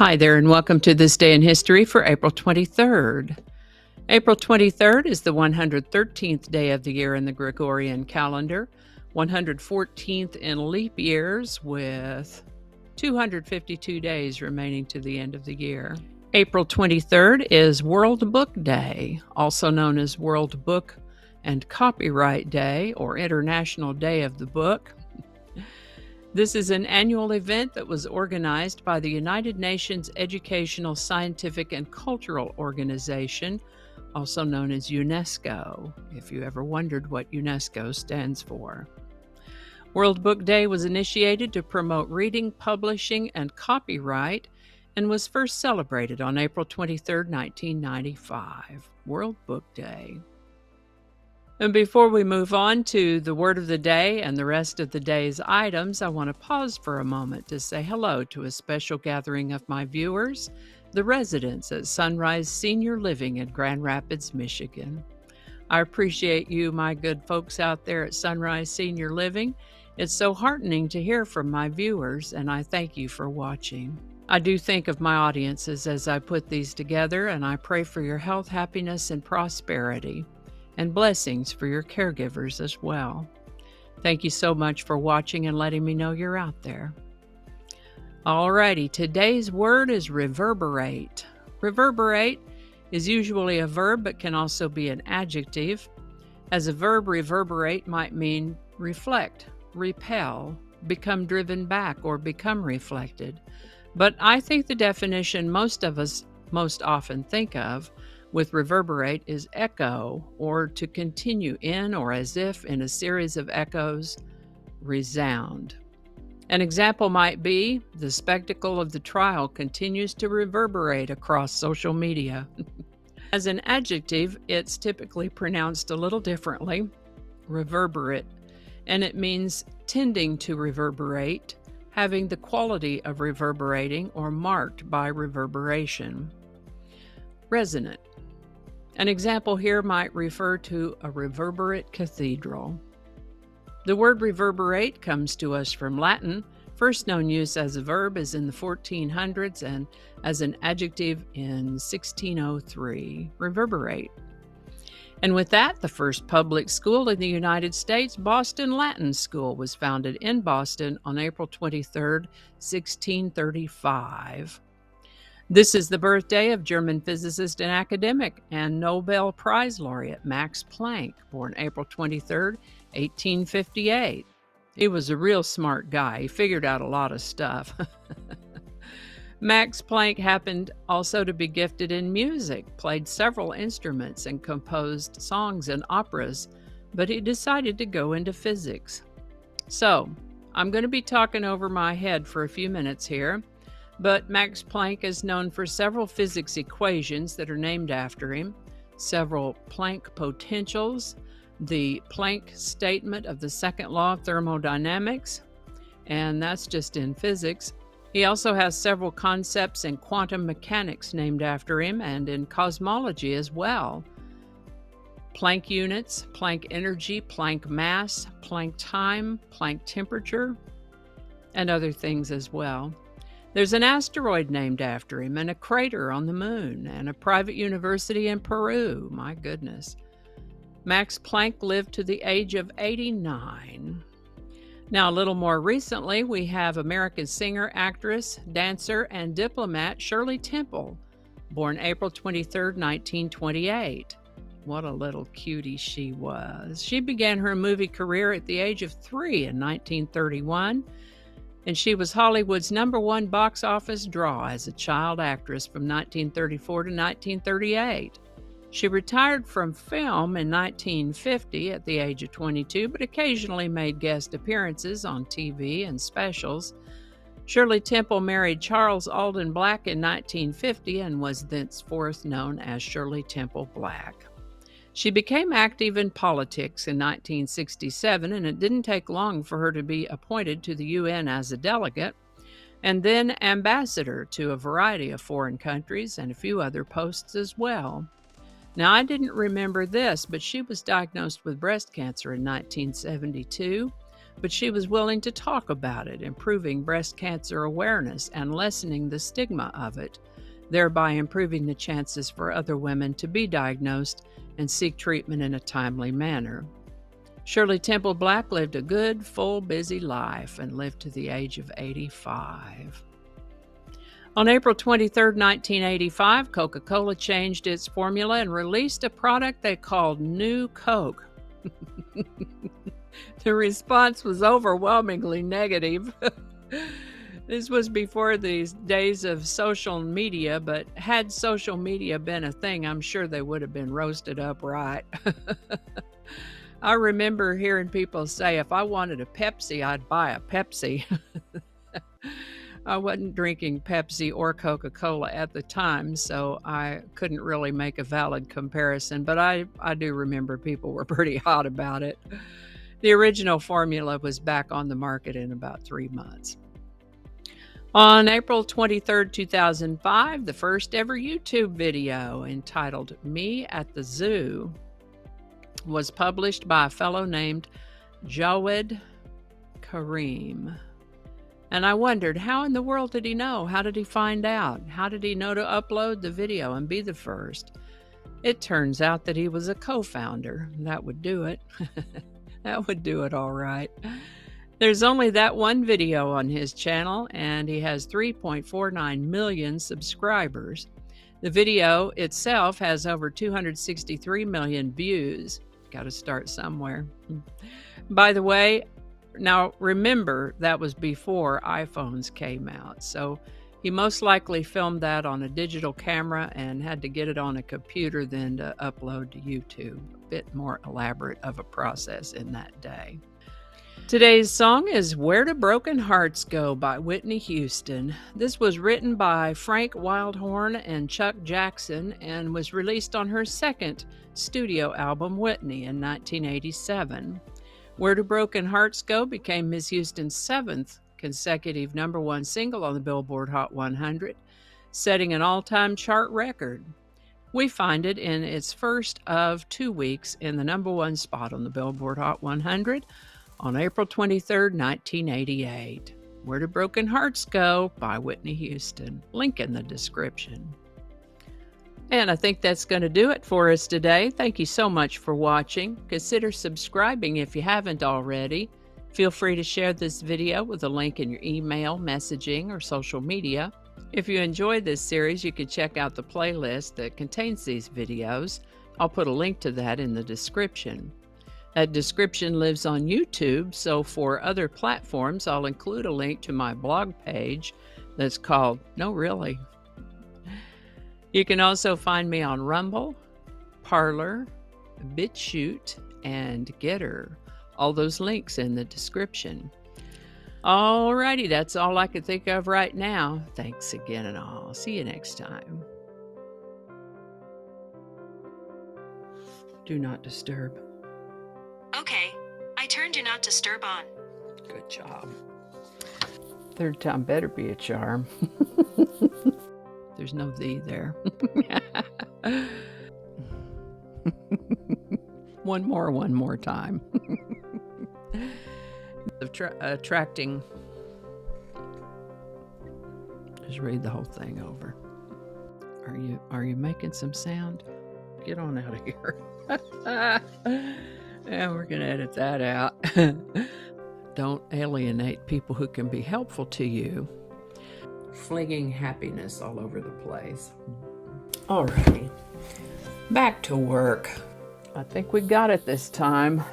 Hi there, and welcome to This Day in History for April 23rd. April 23rd is the 113th day of the year in the Gregorian calendar, 114th in leap years, with 252 days remaining to the end of the year. April 23rd is World Book Day, also known as World Book and Copyright Day or International Day of the Book. This is an annual event that was organized by the United Nations Educational, Scientific, and Cultural Organization, also known as UNESCO, if you ever wondered what UNESCO stands for. World Book Day was initiated to promote reading, publishing, and copyright, and was first celebrated on April 23, 1995. World Book Day. And before we move on to the word of the day and the rest of the day's items, I want to pause for a moment to say hello to a special gathering of my viewers, the residents at Sunrise Senior Living in Grand Rapids, Michigan. I appreciate you, my good folks out there at Sunrise Senior Living. It's so heartening to hear from my viewers, and I thank you for watching. I do think of my audiences as I put these together, and I pray for your health, happiness, and prosperity, and blessings for your caregivers as well. Thank you so much for watching and letting me know you're out there. Alrighty, today's word is reverberate. Reverberate is usually a verb but can also be an adjective. As a verb, reverberate might mean reflect, repel, become driven back, or become reflected. But I think the definition most of us most often think of with reverberate is echo, or to continue in or as if in a series of echoes, resound. An example might be the spectacle of the trial continues to reverberate across social media. As an adjective, it's typically pronounced a little differently, reverberate, and it means tending to reverberate, having the quality of reverberating or marked by reverberation. Resonant. An example here might refer to a reverberate cathedral. The word reverberate comes to us from Latin. First known use as a verb is in the 1400s and as an adjective in 1603, reverberate. And with that, the first public school in the United States, Boston Latin School, was founded in Boston on April 23, 1635. This is the birthday of German physicist and academic and Nobel Prize laureate Max Planck, born April 23, 1858. He was a real smart guy. He figured out a lot of stuff. Max Planck happened also to be gifted in music, played several instruments, and composed songs and operas, but he decided to go into physics. So, I'm going to be talking over my head for a few minutes here. But Max Planck is known for several physics equations that are named after him, several Planck potentials, the Planck statement of the second law of thermodynamics, and that's just in physics. He also has several concepts in quantum mechanics named after him and in cosmology as well. Planck units, Planck energy, Planck mass, Planck time, Planck temperature, and other things as well. There's an asteroid named after him, and a crater on the moon, and a private university in Peru. My goodness. Max Planck lived to the age of 89. Now, a little more recently, we have American singer, actress, dancer, and diplomat Shirley Temple, born April 23, 1928. What a little cutie she was. She began her movie career at the age of 3 in 1931. And she was Hollywood's #1 box office draw as a child actress from 1934 to 1938. She retired from film in 1950 at the age of 22, but occasionally made guest appearances on TV and specials. Shirley Temple married Charles Alden Black in 1950 and was thenceforth known as Shirley Temple Black. She became active in politics in 1967, and it didn't take long for her to be appointed to the UN as a delegate, and then ambassador to a variety of foreign countries and a few other posts as well. Now, I didn't remember this, but she was diagnosed with breast cancer in 1972, but she was willing to talk about it, improving breast cancer awareness and lessening the stigma of it, thereby improving the chances for other women to be diagnosed and seek treatment in a timely manner. Shirley Temple Black lived a good, full, busy life and lived to the age of 85. On April 23, 1985, Coca-Cola changed its formula and released a product they called New Coke. The response was overwhelmingly negative. This was before these days of social media, but had social media been a thing, I'm sure they would have been roasted up right. I remember hearing people say, if I wanted a Pepsi, I'd buy a Pepsi. I wasn't drinking Pepsi or Coca-Cola at the time, so I couldn't really make a valid comparison, but I do remember people were pretty hot about it. The original formula was back on the market in about 3 months. On April 23, 2005, the first ever YouTube video entitled Me at the Zoo was published by a fellow named Jawed Kareem. And I wondered, how in the world did he know? How did he find out? How did he know to upload the video and be the first? It turns out that he was a co-founder. That would do it. That would do it all right. There's only that one video on his channel, and he has 3.49 million subscribers. The video itself has over 263 million views. Got to start somewhere. By the way, now remember, that was before iPhones came out, so he most likely filmed that on a digital camera and had to get it on a computer then to upload to YouTube. A bit more elaborate of a process in that day. Today's song is Where Do Broken Hearts Go by Whitney Houston. This was written by Frank Wildhorn and Chuck Jackson and was released on her second studio album, Whitney, in 1987. Where Do Broken Hearts Go became Ms. Houston's 7th consecutive #1 single on the Billboard Hot 100, setting an all-time chart record. We find it in its first of 2 weeks in the #1 spot on the Billboard Hot 100 on April 23, 1988. Where Do Broken Hearts Go by Whitney Houston. Link in the description. And I think that's going to do it for us today. Thank you so much for watching. Consider subscribing if you haven't already. Feel free to share this video with a link in your email, messaging, or social media. If you enjoyed this series, you can check out the playlist that contains these videos. I'll put a link to that in the description. That description lives on YouTube, so for other platforms, I'll include a link to my blog page that's called No Really. You can also find me on Rumble, Parler, BitChute, and Getter. All those links in the description. Alrighty, that's all I can think of right now. Thanks again, and I'll see you next time. Do not disturb. Okay, I turned Do Not Disturb on. Good job. Third time better be a charm. There's no thee there. One more time. Attracting. Just read the whole thing over. Are you making some sound? Get on out of here. And we're gonna edit that out. Don't alienate people who can be helpful to you. Flinging happiness all over the place. Alrighty, back to work. I think we got it this time.